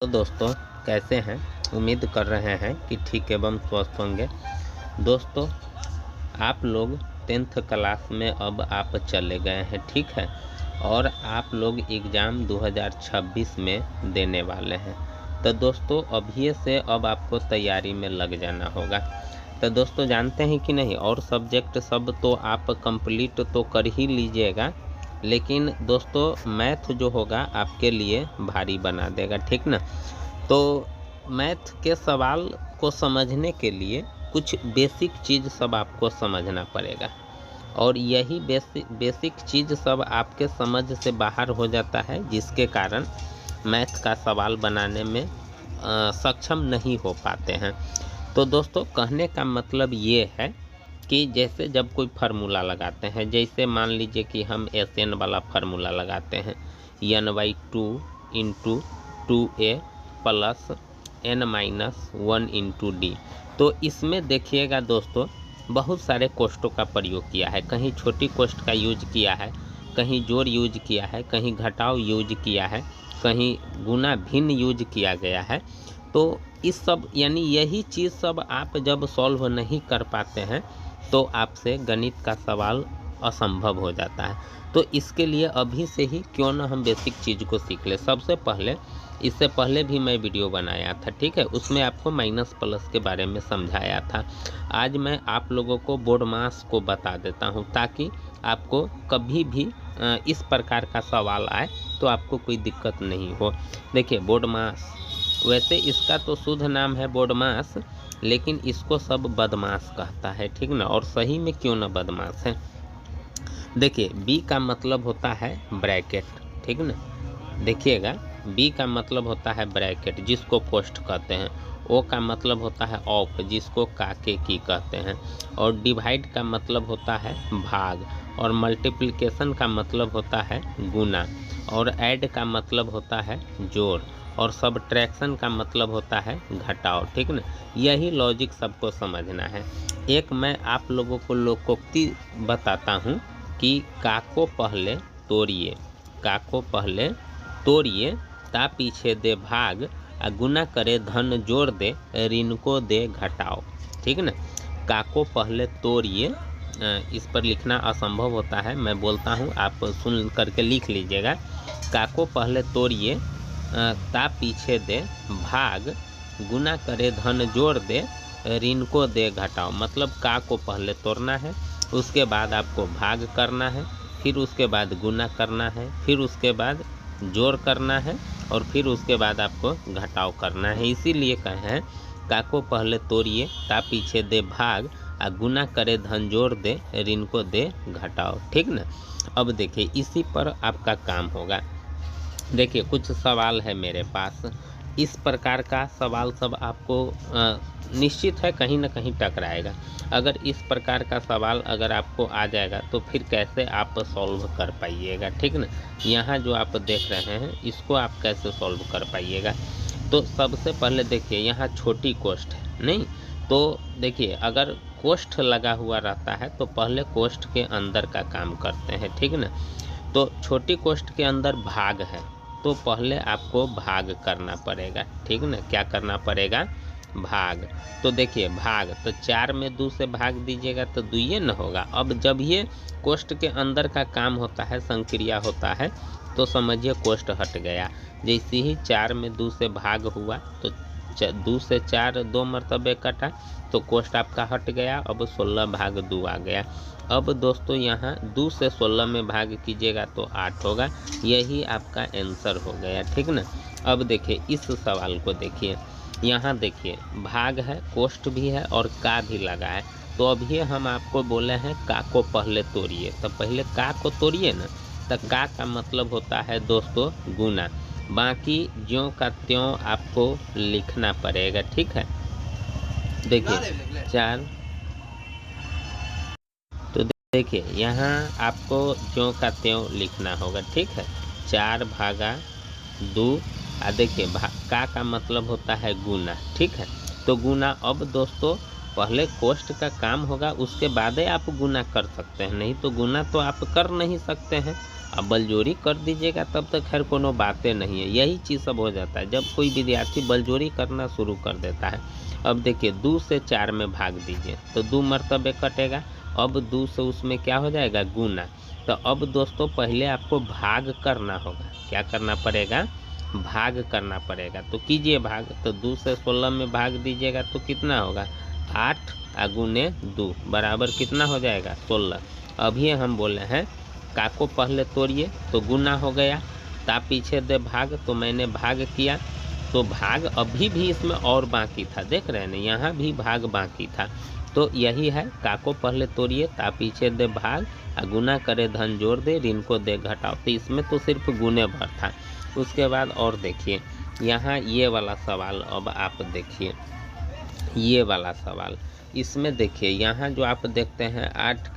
तो दोस्तों कैसे हैं। उम्मीद कर रहे हैं कि ठीक एवं स्वस्थ होंगे। दोस्तों आप लोग 10th क्लास में अब आप चले गए हैं, ठीक है, और आप लोग एग्ज़ाम 2026 में देने वाले हैं। तो दोस्तों अभी से अब आपको तैयारी में लग जाना होगा। तो दोस्तों जानते हैं कि नहीं, और सब्जेक्ट सब तो आप कंप्लीट तो कर ही लीजिएगा, लेकिन दोस्तों मैथ जो होगा आपके लिए भारी बना देगा, ठीक ना। तो मैथ के सवाल को समझने के लिए कुछ बेसिक चीज़ सब आपको समझना पड़ेगा, और यही बेसिक चीज़ सब आपके समझ से बाहर हो जाता है, जिसके कारण मैथ का सवाल बनाने में सक्षम नहीं हो पाते हैं। तो दोस्तों कहने का मतलब ये है कि जैसे जब कोई फार्मूला लगाते हैं, जैसे मान लीजिए कि हम SN वाला फार्मूला लगाते हैं, n/2 into 2a plus n-1 into d। तो इसमें देखिएगा दोस्तों बहुत सारे कोष्टों का प्रयोग किया है, कहीं छोटी कोष्ट का यूज किया है, कहीं जोड़ यूज किया है, कहीं घटाव यूज किया है, कहीं गुना भिन्न यूज किया गया है। तो इस सब यानी यही चीज़ सब आप जब सॉल्व नहीं कर पाते हैं तो आपसे गणित का सवाल असंभव हो जाता है। तो इसके लिए अभी से ही क्यों ना हम बेसिक चीज़ को सीख ले। सबसे पहले, इससे पहले भी मैं वीडियो बनाया था, ठीक है, उसमें आपको माइनस प्लस के बारे में समझाया था। आज मैं आप लोगों को बोर्ड मास को बता देता हूं, ताकि आपको कभी भी इस प्रकार का सवाल आए तो आपको कोई दिक्कत नहीं हो। देखिए बोर्ड मास, वैसे इसका तो शुद्ध नाम है बोर्ड मास, लेकिन इसको सब बदमाश कहता है, ठीक ना। और सही में क्यों ना बदमाश है। देखिए बी का मतलब होता है ब्रैकेट, ठीक ना। देखिएगा बी का मतलब होता है ब्रैकेट, जिसको कोष्ठ कहते हैं। ओ का मतलब होता है ऑफ, जिसको काके की कहते हैं। और डिवाइड का मतलब होता है भाग, और मल्टीप्लिकेशन का मतलब होता है गुना, और ऐड का मतलब होता है जोड़, और सब्ट्रैक्शन का मतलब होता है घटाव, ठीक ना। यही लॉजिक सबको समझना है। एक मैं आप लोगों को लोकोक्ति बताता हूँ कि काको पहले तोड़िए, काको पहले तोड़िए, ता पीछे दे भाग, आ गुना करे धन जोड़ दे, ऋण को दे घटाओ, ठीक ना। काको पहले तोड़िए, इस पर लिखना असंभव होता है, मैं बोलता हूँ, आप सुन करके लिख लीजिएगा। काको पहले तोड़िए, ता पीछे दे भाग, गुना करे धन जोड़ दे, ऋण को दे घटाओ। मतलब का को पहले तोड़ना है, उसके बाद आपको भाग करना है, फिर उसके बाद गुना करना है, फिर उसके बाद जोड़ करना है, और फिर उसके बाद आपको घटाव करना है। इसीलिए कहे हैं का को पहले तोड़िए, ता पीछे दे भाग, आ गुना करे धन जोड़ दे, ऋण को दे घटाओ, ठीक ना। अब देखिए इसी पर आपका काम होगा। देखिए कुछ सवाल है मेरे पास, इस प्रकार का सवाल सब आपको निश्चित है कहीं ना कहीं टकराएगा। अगर इस प्रकार का सवाल अगर आपको आ जाएगा तो फिर कैसे आप सॉल्व कर पाइएगा, ठीक ना। यहाँ जो आप देख रहे हैं इसको आप कैसे सॉल्व कर पाइएगा। तो सबसे पहले देखिए यहाँ छोटी कोष्ठ है नहीं, तो देखिए अगर कोष्ठ लगा हुआ रहता है तो पहले कोष्ठ के अंदर का काम करते हैं, ठीक ना। तो छोटी कोष्ठ के अंदर भाग है, तो पहले आपको भाग करना पड़ेगा, ठीक ना। क्या करना पड़ेगा, भाग। तो देखिए भाग, तो 4 में 2 से भाग दीजिएगा तो 2 न होगा। अब जब ये कोष्ठ के अंदर का काम होता है, संक्रिया होता है, तो समझिए कोष्ठ हट गया। जैसे ही 4 में 2 से भाग हुआ तो 2 से 4 2 मरतबे कटा, तो कोष्ठ आपका हट गया। अब 16 भाग 2 आ गया। अब दोस्तों यहाँ 2 से 16 में भाग कीजिएगा तो 8 होगा। यही आपका आंसर हो गया, ठीक ना। अब देखिए इस सवाल को देखिए, यहाँ देखिए भाग है, कोष्ठ भी है, और का भी लगा है। तो अभी हम आपको बोले हैं का को पहले तोड़िए, तो पहले का को तोड़िए ना। तो का मतलब होता है दोस्तों गुना, बाकी ज्यों का त्यों आपको लिखना पड़ेगा, ठीक है। देखिए 4, तो देखिए यहाँ आपको ज्यों का त्यों लिखना होगा, ठीक है। 4 भागा 2, देखिए का मतलब होता है गुना, ठीक है। तो गुना, अब दोस्तों पहले कोष्ठ का काम होगा, उसके बाद ही आप गुना कर सकते हैं, नहीं तो गुना तो आप कर नहीं सकते हैं। अब बलजोरी कर दीजिएगा तब तक खैर कोनो बातें नहीं है, यही चीज़ सब हो जाता है जब कोई विद्यार्थी बलजोरी करना शुरू कर देता है। अब देखिए 2 से 4 में भाग दीजिए तो 2 मरतबे कटेगा। अब 2 से उसमें क्या हो जाएगा, गुना। तो अब दोस्तों पहले आपको भाग करना होगा, क्या करना पड़ेगा, भाग करना पड़ेगा। तो कीजिए भाग, तो 2 से 16 में भाग दीजिएगा तो कितना होगा, 8 गुने 2 बराबर कितना हो जाएगा, 16। अभी हम बोले हैं का को पहले तोड़िए तो गुना हो गया, ता पीछे दे भाग, तो मैंने भाग किया तो भाग अभी भी इसमें और बाकी था, देख रहे हैं ना, यहाँ भी भाग बाकी था। तो यही है, का को पहले तोड़िए ता पीछे दे भाग, गुना करे धन जोड़ दे, ऋण को दे घटाओ। तो इसमें तो सिर्फ गुने भर था। उसके बाद और देखिए यहाँ ये वाला सवाल, अब आप देखिए ये वाला सवाल, इसमें देखिए यहाँ जो आप देखते हैं 8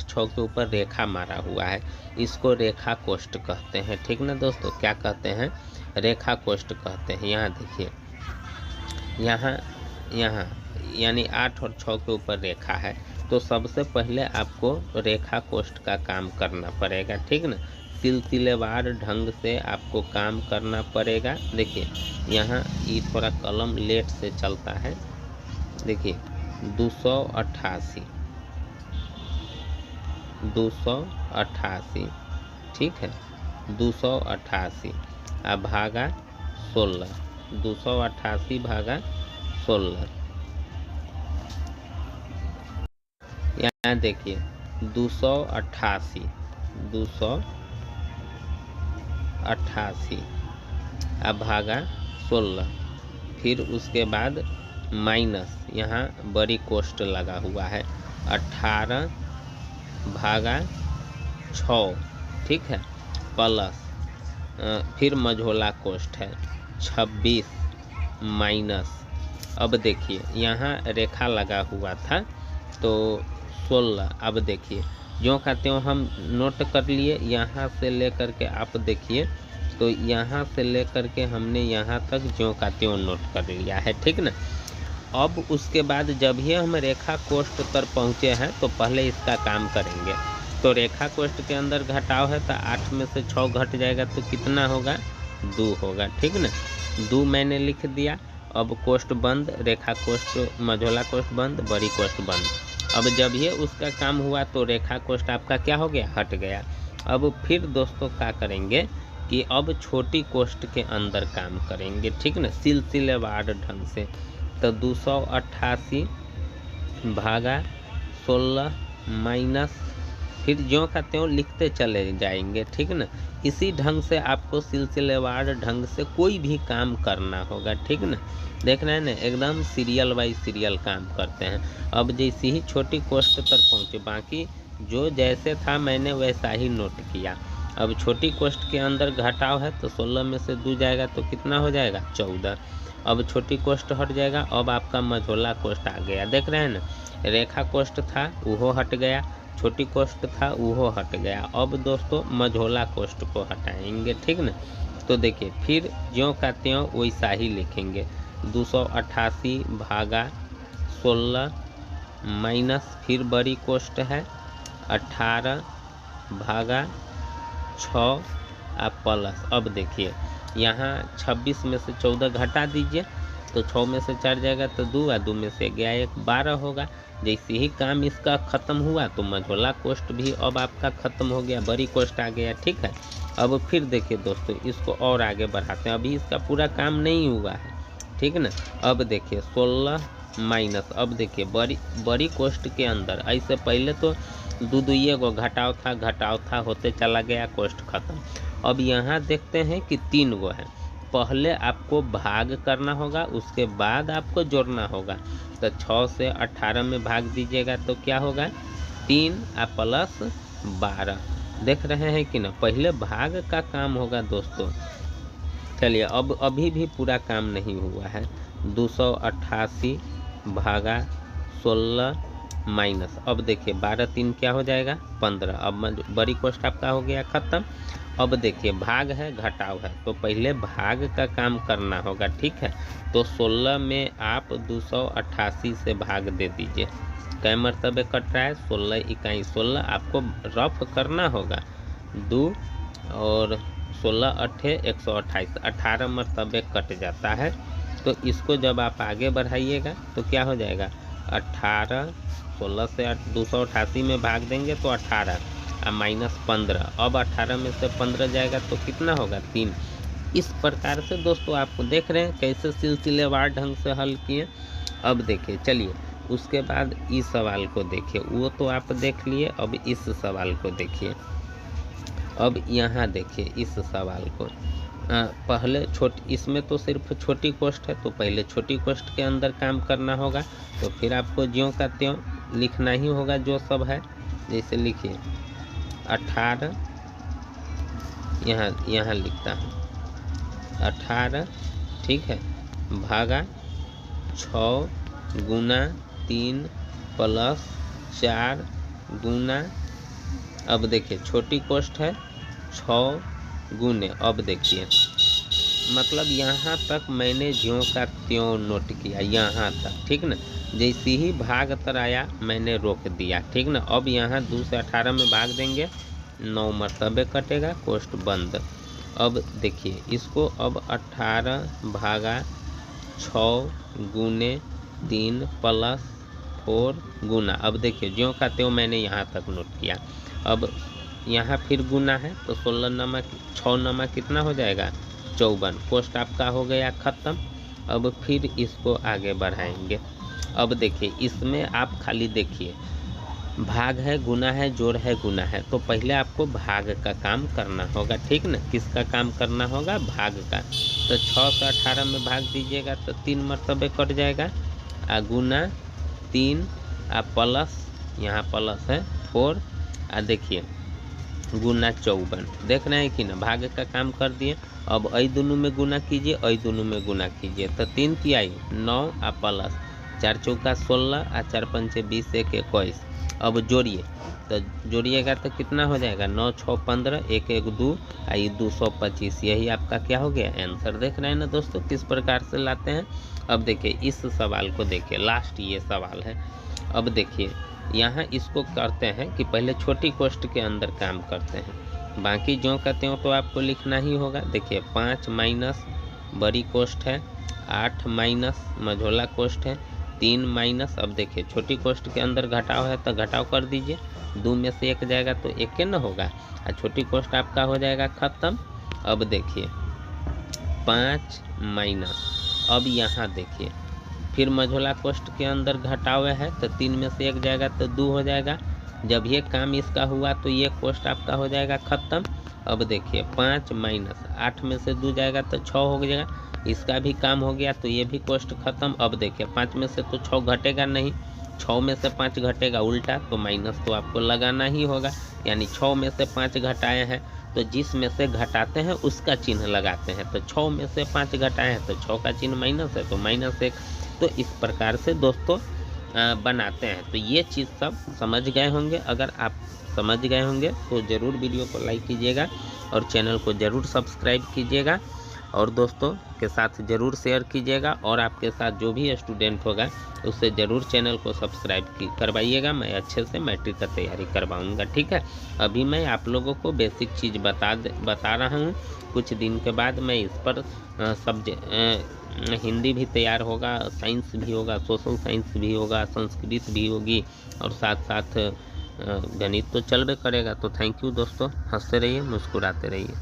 6 के ऊपर रेखा मारा हुआ है, इसको रेखा कोष्ठ कहते हैं, ठीक ना दोस्तों, क्या कहते हैं, रेखा कोष्ठ कहते हैं। यहाँ देखिए यहाँ यानी 8 और 6 के ऊपर रेखा है, तो सबसे पहले आपको रेखा कोष्ठ का काम करना पड़ेगा, ठीक ना, सिलसिलेवार ढंग से आपको काम करना पड़ेगा। देखिए यहाँ ये थोड़ा कलम लेट से चलता है, देखिए 288 ठीक है, 288 भागा 16, 288 भागा 16। यहाँ देखिए 288 भागा 16, फिर उसके बाद माइनस, यहाँ बड़ी कोष्ठ लगा हुआ है, 18 भागा 6, ठीक है, प्लस फिर मझोला कोष्ठ है 26 माइनस। अब देखिए यहाँ रेखा लगा हुआ था तो 16। अब देखिए जो का त्यों हम नोट कर लिए, यहाँ से लेकर के आप देखिए तो यहाँ से लेकर के हमने यहाँ तक ज्यों का त्यों नोट कर लिया है, ठीक ना। अब उसके बाद जब ही हम रेखा कोष्ठ पर पहुँचे हैं तो पहले इसका काम करेंगे। तो रेखा कोष्ठ के अंदर घटाव है तो 8 में से 6 घट जाएगा तो कितना होगा, 2 होगा, ठीक ना। 2 मैंने लिख दिया। अब कोष्ठ बंद, रेखा कोष्ठ मझोला कोष्ठ बंद, बड़ी कोष्ठ बंद। अब जब ये उसका काम हुआ तो रेखा कोष्ठ आपका क्या हो गया, हट गया। अब फिर दोस्तों क्या करेंगे कि अब छोटी कोष्ठ के अंदर काम करेंगे, ठीक ना, सिलसिलेवार ढंग से। तो 288 भागा 16 माइनस, फिर ज्यों का त्यों लिखते चले जाएंगे, ठीक ना। इसी ढंग से आपको सिलसिलेवार ढंग से कोई भी काम करना होगा, ठीक ना। देख रहे हैं ना, एकदम सीरियल बाई सीरियल काम करते हैं। अब जैसे ही छोटी कोष्ठ तक पहुँचे, बाकी जो जैसे था मैंने वैसा ही नोट किया। अब छोटी कोष्ठ के अंदर घटाव है तो 16 में से 2 जाएगा तो कितना हो जाएगा, 14। अब छोटी कोष्ठ हट जाएगा, अब आपका मझोला कोष्ठ आ गया, देख रहे हैं ना। रेखा कोष्ठ था वो हट गया, छोटी कोष्ठ था वो हट गया। अब दोस्तों मझोला कोष्ठ को हटाएंगे, ठीक ना। तो देखिए फिर ज्यों का त्यों वैसा ही लिखेंगे, 288 भागा 16 माइनस, फिर बड़ी कोष्ठ है 18 भागा 6 प्लस। अब देखिए यहाँ 26 में से 14 घटा दीजिए तो 6 में से 4 जाएगा तो 2, 2 में से गया 1, 12 होगा। जैसे ही काम इसका ख़त्म हुआ तो मझोला कोष्ठ भी अब आपका ख़त्म हो गया, बड़ी कोष्ठ आ गया, ठीक है। अब फिर देखिए दोस्तों इसको और आगे बढ़ाते हैं, अभी इसका पूरा काम नहीं हुआ है, ठीक ना। अब देखिए 16 माइनस, अब देखिए बड़ी कोष्ठ के अंदर ऐसे पहले तो 2 गो घटाव था होते चला गया, कोष्ठ खत्म। अब यहाँ देखते हैं कि 3 गो है, पहले आपको भाग करना होगा, उसके बाद आपको जोड़ना होगा। तो 6 से 18 में भाग दीजिएगा तो क्या होगा, 3 प्लस 12। देख रहे हैं कि ना, पहले भाग का काम होगा दोस्तों। चलिए अब अभी भी पूरा काम नहीं हुआ है, 288 भागा 16 माइनस। अब देखिए 12 3 क्या हो जाएगा, 15। अब बड़ी कोष्ठ आपका हो गया ख़त्म। अब देखिए भाग है घटाव है तो पहले भाग का काम करना होगा, ठीक है। तो 16 में आप 288 से भाग दे दीजिए, कै मरतबे कट रहा है, 16 इकाई 16 आपको रफ करना होगा। 2 और 16 अट्ठे 128, 18 मरतबे कट जाता है। तो इसको जब आप आगे बढ़ाइएगा तो क्या हो जाएगा, 18, 16 से 288 में भाग देंगे तो 18 और -15। अब 18 में से 15 जाएगा तो कितना होगा, 3। इस प्रकार से दोस्तों आपको देख रहे हैं कैसे सिलसिलेवार ढंग से हल किए। अब देखिए, चलिए उसके बाद इस सवाल को देखिए, वो तो आप देख लिए, अब इस सवाल को देखिए। अब यहाँ देखिए इस सवाल को, पहले इसमें तो सिर्फ छोटी कोष्ठ है, तो पहले छोटी कोष्ठ के अंदर काम करना होगा। तो फिर आपको ज्यों का त्यों लिखना ही होगा जो सब है। जैसे लिखिए 18, यहाँ लिखता हूँ 18, ठीक है, भागा 6 गुना 3 प्लस 4 गुना, अब देखिए छोटी कोष्ठ है 6 गुने, अब देखिए मतलब यहाँ तक मैंने ज्यों का त्यों नोट किया, यहाँ तक, ठीक ना। जैसे ही भाग तर आया मैंने रोक दिया, ठीक ना। अब यहाँ 2 से 18 में भाग देंगे, 9 मरतबे कटेगा, कोष्ठ बंद। अब देखिए इसको, अब 18 भागा 6 गुने 3 प्लस 4 गुना, अब देखिए ज्यों का त्यों मैंने यहाँ तक नोट किया। अब यहाँ फिर गुना है तो 16 नमा 6 नमा कितना हो जाएगा, 54। कोष्ठ आपका हो गया ख़त्म। अब फिर इसको आगे बढ़ाएंगे। अब देखिए इसमें आप खाली देखिए, भाग है, गुना है, जोड़ है, गुना है, तो पहले आपको भाग का काम करना होगा, ठीक ना। किसका काम करना होगा, भाग का। तो 6 से 18 में भाग दीजिएगा तो 3 मरतबे कट जाएगा, आ गुना 3 आ प्लस, यहाँ प्लस है 4, आ देखिए गुना 54। देख रहे हैं कि ना, भाग का काम कर दिए। अब ऐ दोनों में गुना कीजिए, ऐ दोनों में गुना कीजिए, तो 3 तिहाई 9 आ प्लस 4 चौका 16 आ 4 पंचे 20, 1 21। अब जोड़िए, तो जोड़िएगा तो कितना हो जाएगा, 9 6 15, 1 1 2 आई 225। यही आपका क्या हो गया, आंसर। देख रहे हैं ना दोस्तों किस प्रकार से लाते हैं। अब देखिए इस सवाल को देखिए, लास्ट ये सवाल है। अब देखिए यहाँ इसको करते हैं कि पहले छोटी कोष्ठ के अंदर काम करते हैं, बाकी जो कहते हो तो आपको लिखना ही होगा। देखिए 5 माइनस बड़ी कोष्ठ है, 8 माइनस मझोला कोष्ठ है, 3 माइनस, अब देखिए छोटी कोष्ठ के अंदर घटाव है तो घटाव कर दीजिए, 2 में से 1 जाएगा तो 1 न होगा, और छोटी कोष्ठ आपका हो जाएगा ख़त्म। अब देखिए 5 माइनस, अब यहाँ देखिए फिर मझोला कोष्ठ के अंदर घटाव है तो 3 में से 1 जाएगा तो 2 हो जाएगा। जब ये काम इसका हुआ तो ये कोष्ठ आपका हो जाएगा ख़त्म। अब देखिए 5 माइनस 8 में से 2 जाएगा तो 6 हो जाएगा, इसका भी काम हो गया तो ये भी कोष्ठ ख़त्म। अब देखिए 5 में से तो 6 घटेगा नहीं, 6 में से 5 घटेगा उल्टा, तो माइनस तो आपको लगाना ही होगा। यानी 6 में से 5 घटाए हैं तो जिस में से घटाते हैं उसका चिन्ह लगाते हैं, तो 6 में से 5 घटाए हैं तो 6 का चिन्ह माइनस है तो -1। तो इस प्रकार से दोस्तों बनाते हैं। तो ये चीज़ सब समझ गए होंगे। अगर आप समझ गए होंगे तो ज़रूर वीडियो को लाइक कीजिएगा और चैनल को ज़रूर सब्सक्राइब कीजिएगा और दोस्तों के साथ ज़रूर शेयर कीजिएगा। और आपके साथ जो भी स्टूडेंट होगा उससे ज़रूर चैनल को सब्सक्राइब करवाइएगा। मैं अच्छे से मैट्रिक का तैयारी करवाऊँगा, ठीक है। अभी मैं आप लोगों को बेसिक चीज़ बता रहा हूँ। कुछ दिन के बाद मैं इस पर हिंदी भी तैयार होगा, साइंस भी होगा, सोशल साइंस भी होगा, संस्कृत भी होगी और साथ साथ गणित तो चल रहे करेगा। तो थैंक यू दोस्तों, हंसते रहिए, मुस्कुराते रहिए।